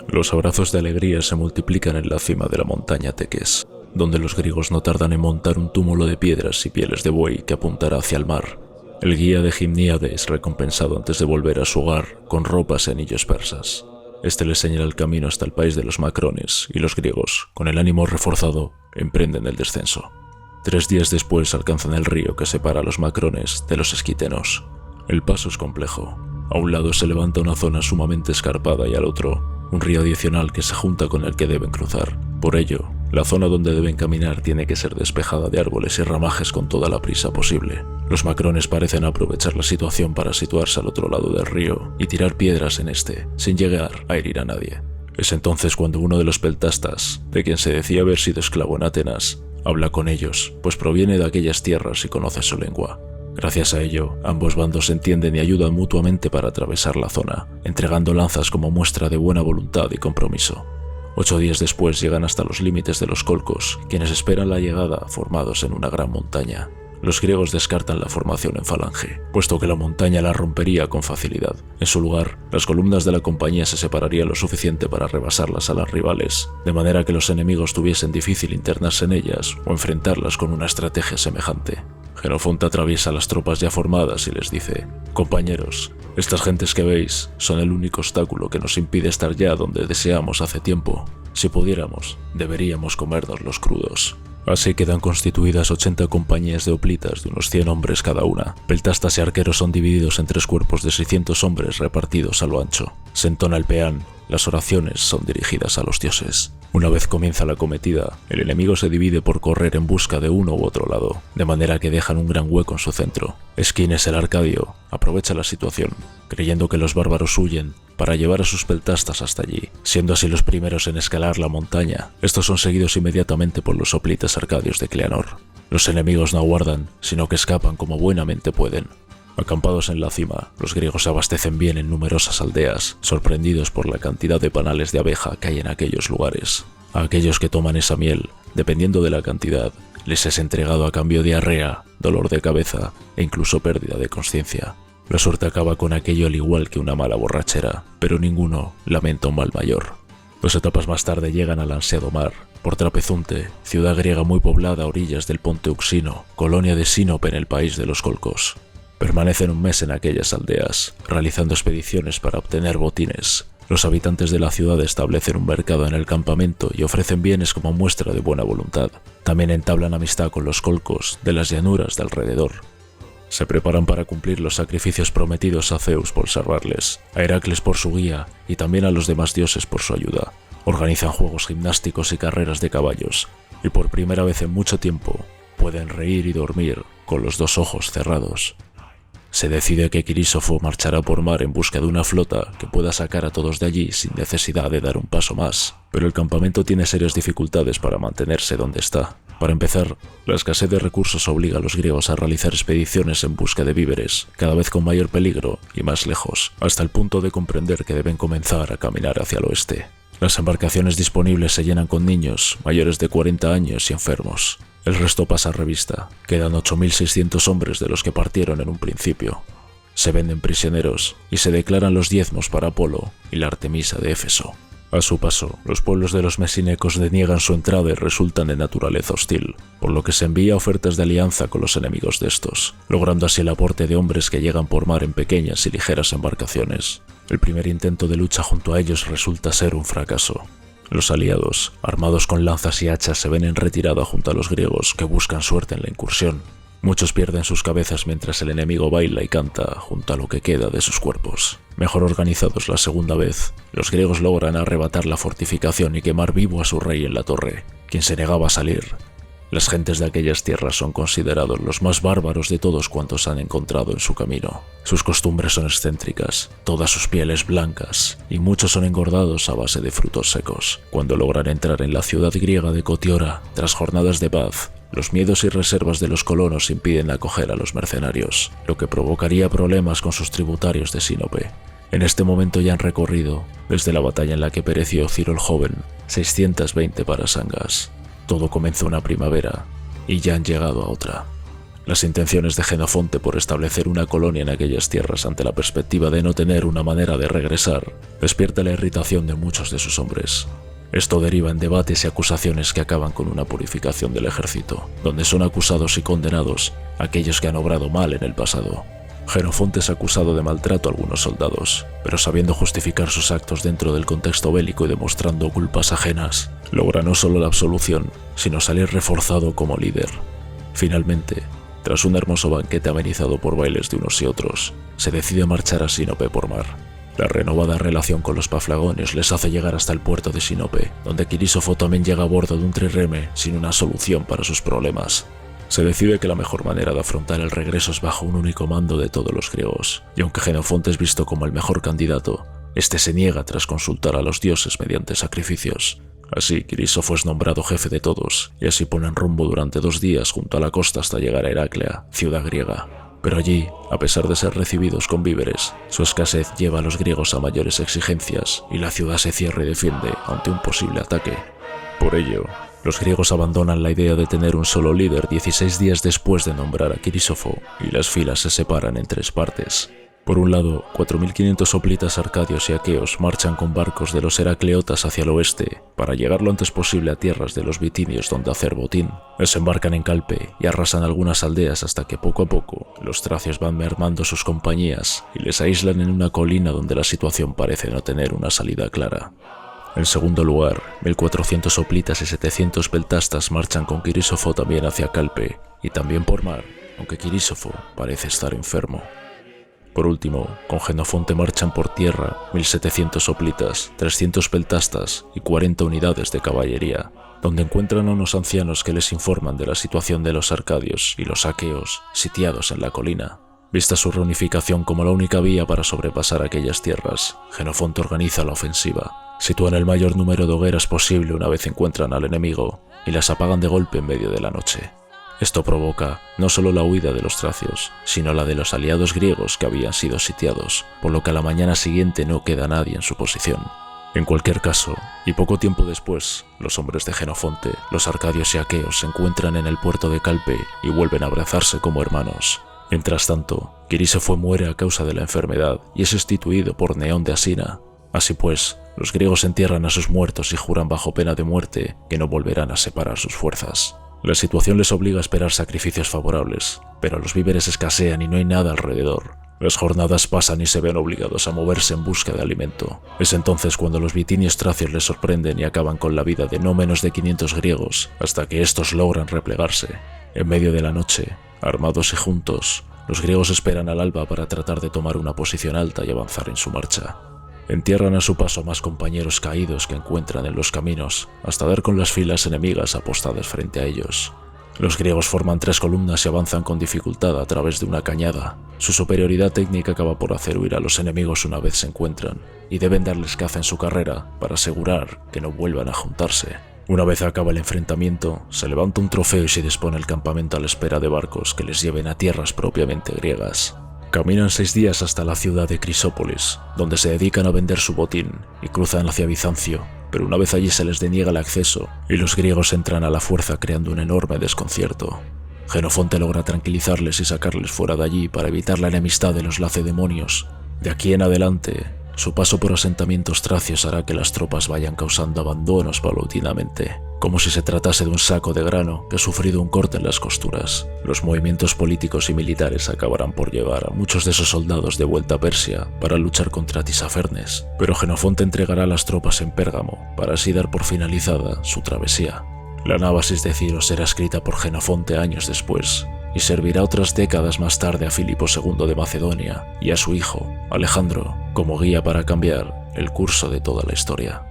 Los abrazos de alegría se multiplican en la cima de la montaña Tekes, donde los griegos no tardan en montar un túmulo de piedras y pieles de buey que apuntará hacia el mar. El guía de Gimníade es recompensado antes de volver a su hogar con ropas y anillos persas. Este le señala el camino hasta el país de los macrones y los griegos, con el ánimo reforzado, emprenden el descenso. 3 días después alcanzan el río que separa a los macrones de los esquitenos. El paso es complejo. A un lado se levanta una zona sumamente escarpada y al otro, un río adicional que se junta con el que deben cruzar. Por ello, la zona donde deben caminar tiene que ser despejada de árboles y ramajes con toda la prisa posible. Los macrones parecen aprovechar la situación para situarse al otro lado del río y tirar piedras en este, sin llegar a herir a nadie. Es entonces cuando uno de los peltastas, de quien se decía haber sido esclavo en Atenas, habla con ellos, pues proviene de aquellas tierras y conoce su lengua. Gracias a ello, ambos bandos se entienden y ayudan mutuamente para atravesar la zona, entregando lanzas como muestra de buena voluntad y compromiso. 8 días después llegan hasta los límites de los Colcos, quienes esperan la llegada formados en una gran montaña. Los griegos descartan la formación en falange, puesto que la montaña la rompería con facilidad. En su lugar, las columnas de la compañía se separarían lo suficiente para rebasarlas a las rivales, de manera que los enemigos tuviesen difícil internarse en ellas o enfrentarlas con una estrategia semejante. Jenofonte atraviesa las tropas ya formadas y les dice: «Compañeros, estas gentes que veis son el único obstáculo que nos impide estar ya donde deseamos hace tiempo. Si pudiéramos, deberíamos comernos los crudos». Así quedan constituidas 80 compañías de hoplitas de unos 100 hombres cada una. Peltastas y arqueros son divididos en 3 cuerpos de 600 hombres repartidos a lo ancho. Se entona el peán, las oraciones son dirigidas a los dioses. Una vez comienza la cometida, el enemigo se divide por correr en busca de uno u otro lado, de manera que dejan un gran hueco en su centro. Esquines el arcadio aprovecha la situación, creyendo que los bárbaros huyen, para llevar a sus peltastas hasta allí, siendo así los primeros en escalar la montaña. Estos son seguidos inmediatamente por los hoplitas arcadios de Cleanor. Los enemigos no aguardan, sino que escapan como buenamente pueden. Acampados en la cima, los griegos se abastecen bien en numerosas aldeas, sorprendidos por la cantidad de panales de abeja que hay en aquellos lugares. A aquellos que toman esa miel, dependiendo de la cantidad, les es entregado a cambio diarrea, dolor de cabeza e incluso pérdida de conciencia. La suerte acaba con aquello al igual que una mala borrachera, pero ninguno lamenta un mal mayor. 2 etapas más tarde llegan al ansiado mar, por Trapezunte, ciudad griega muy poblada a orillas del Ponte Euxino, colonia de Sinope en el país de los Colcos. Permanecen un mes en aquellas aldeas, realizando expediciones para obtener botines. Los habitantes de la ciudad establecen un mercado en el campamento y ofrecen bienes como muestra de buena voluntad. También entablan amistad con los Colcos de las llanuras de alrededor. Se preparan para cumplir los sacrificios prometidos a Zeus por salvarles, a Heracles por su guía y también a los demás dioses por su ayuda. Organizan juegos gimnásticos y carreras de caballos, y por primera vez en mucho tiempo pueden reír y dormir con los 2 ojos cerrados. Se decide que Quirínofo marchará por mar en busca de una flota que pueda sacar a todos de allí sin necesidad de dar un paso más, pero el campamento tiene serias dificultades para mantenerse donde está. Para empezar, la escasez de recursos obliga a los griegos a realizar expediciones en busca de víveres, cada vez con mayor peligro y más lejos, hasta el punto de comprender que deben comenzar a caminar hacia el oeste. Las embarcaciones disponibles se llenan con niños, mayores de 40 años y enfermos. El resto pasa a revista. Quedan 8.600 hombres de los que partieron en un principio. Se venden prisioneros y se declaran los diezmos para Apolo y la Artemisa de Éfeso. A su paso, los pueblos de los mesinecos deniegan su entrada y resultan de naturaleza hostil, por lo que se envía ofertas de alianza con los enemigos de estos, logrando así el aporte de hombres que llegan por mar en pequeñas y ligeras embarcaciones. El primer intento de lucha junto a ellos resulta ser un fracaso. Los aliados, armados con lanzas y hachas, se ven en retirada junto a los griegos que buscan suerte en la incursión. Muchos pierden sus cabezas mientras el enemigo baila y canta junto a lo que queda de sus cuerpos. Mejor organizados la segunda vez, los griegos logran arrebatar la fortificación y quemar vivo a su rey en la torre, quien se negaba a salir. Las gentes de aquellas tierras son considerados los más bárbaros de todos cuantos han encontrado en su camino. Sus costumbres son excéntricas, todas sus pieles blancas, y muchos son engordados a base de frutos secos. Cuando logran entrar en la ciudad griega de Cotiora, tras jornadas de paz, los miedos y reservas de los colonos impiden acoger a los mercenarios, lo que provocaría problemas con sus tributarios de Sinope. En este momento ya han recorrido, desde la batalla en la que pereció Ciro el joven, 620 parasangas. Todo comenzó una primavera, y ya han llegado a otra. Las intenciones de Jenofonte por establecer una colonia en aquellas tierras ante la perspectiva de no tener una manera de regresar despierta la irritación de muchos de sus hombres. Esto deriva en debates y acusaciones que acaban con una purificación del ejército, donde son acusados y condenados aquellos que han obrado mal en el pasado. Jenofonte es acusado de maltrato a algunos soldados, pero sabiendo justificar sus actos dentro del contexto bélico y demostrando culpas ajenas, logra no solo la absolución, sino salir reforzado como líder. Finalmente, tras un hermoso banquete amenizado por bailes de unos y otros, se decide marchar a Sinope por mar. La renovada relación con los paflagonios les hace llegar hasta el puerto de Sinope, donde Quirínofo también llega a bordo de un trireme sin una solución para sus problemas. Se decide que la mejor manera de afrontar el regreso es bajo un único mando de todos los griegos, y aunque Jenofonte es visto como el mejor candidato, este se niega tras consultar a los dioses mediante sacrificios. Así, Quirínofo es nombrado jefe de todos, y así ponen rumbo durante 2 días junto a la costa hasta llegar a Heraclea, ciudad griega. Pero allí, a pesar de ser recibidos con víveres, su escasez lleva a los griegos a mayores exigencias y la ciudad se cierra y defiende ante un posible ataque. Por ello, los griegos abandonan la idea de tener un solo líder 16 días después de nombrar a Quirínofo y las filas se separan en 3 partes. Por un lado, 4.500 hoplitas arcadios y aqueos marchan con barcos de los heracleotas hacia el oeste para llegar lo antes posible a tierras de los bitinios donde hacer botín. Desembarcan en Calpe y arrasan algunas aldeas hasta que poco a poco los tracios van mermando sus compañías y les aíslan en una colina donde la situación parece no tener una salida clara. En segundo lugar, 1.400 hoplitas y 700 peltastas marchan con Quirínofo también hacia Calpe y también por mar, aunque Quirínofo parece estar enfermo. Por último, con Jenofonte marchan por tierra 1.700 hoplitas, 300 peltastas y 40 unidades de caballería, donde encuentran a unos ancianos que les informan de la situación de los arcadios y los aqueos sitiados en la colina. Vista su reunificación como la única vía para sobrepasar aquellas tierras, Jenofonte organiza la ofensiva. Sitúan el mayor número de hogueras posible una vez encuentran al enemigo y las apagan de golpe en medio de la noche. Esto provoca no solo la huida de los tracios, sino la de los aliados griegos que habían sido sitiados, por lo que a la mañana siguiente no queda nadie en su posición. En cualquier caso, y poco tiempo después, los hombres de Jenofonte, los arcadios y aqueos se encuentran en el puerto de Calpe y vuelven a abrazarse como hermanos. Mientras tanto, Quirínofo muere a causa de la enfermedad y es sustituido por Neón de Asina. Así pues, los griegos entierran a sus muertos y juran bajo pena de muerte que no volverán a separar sus fuerzas. La situación les obliga a esperar sacrificios favorables, pero los víveres escasean y no hay nada alrededor. Las jornadas pasan y se ven obligados a moverse en busca de alimento. Es entonces cuando los bitinios tracios les sorprenden y acaban con la vida de no menos de 500 griegos, hasta que estos logran replegarse. En medio de la noche, armados y juntos, los griegos esperan al alba para tratar de tomar una posición alta y avanzar en su marcha. Entierran a su paso a más compañeros caídos que encuentran en los caminos, hasta dar con las filas enemigas apostadas frente a ellos. Los griegos forman 3 columnas y avanzan con dificultad a través de una cañada. Su superioridad técnica acaba por hacer huir a los enemigos una vez se encuentran, y deben darles caza en su carrera para asegurar que no vuelvan a juntarse. Una vez acaba el enfrentamiento, se levanta un trofeo y se dispone el campamento a la espera de barcos que les lleven a tierras propiamente griegas. Caminan 6 días hasta la ciudad de Crisópolis, donde se dedican a vender su botín y cruzan hacia Bizancio, pero una vez allí se les deniega el acceso y los griegos entran a la fuerza creando un enorme desconcierto. Jenofonte logra tranquilizarles y sacarles fuera de allí para evitar la enemistad de los lacedemonios. De aquí en adelante, su paso por asentamientos tracios hará que las tropas vayan causando abandonos paulatinamente, como si se tratase de un saco de grano que ha sufrido un corte en las costuras. Los movimientos políticos y militares acabarán por llevar a muchos de esos soldados de vuelta a Persia para luchar contra Tisafernes, pero Jenofonte entregará las tropas en Pérgamo para así dar por finalizada su travesía. La Anábasis de Ciro será escrita por Jenofonte años después y servirá otras décadas más tarde a Filipo II de Macedonia y a su hijo, Alejandro, como guía para cambiar el curso de toda la historia.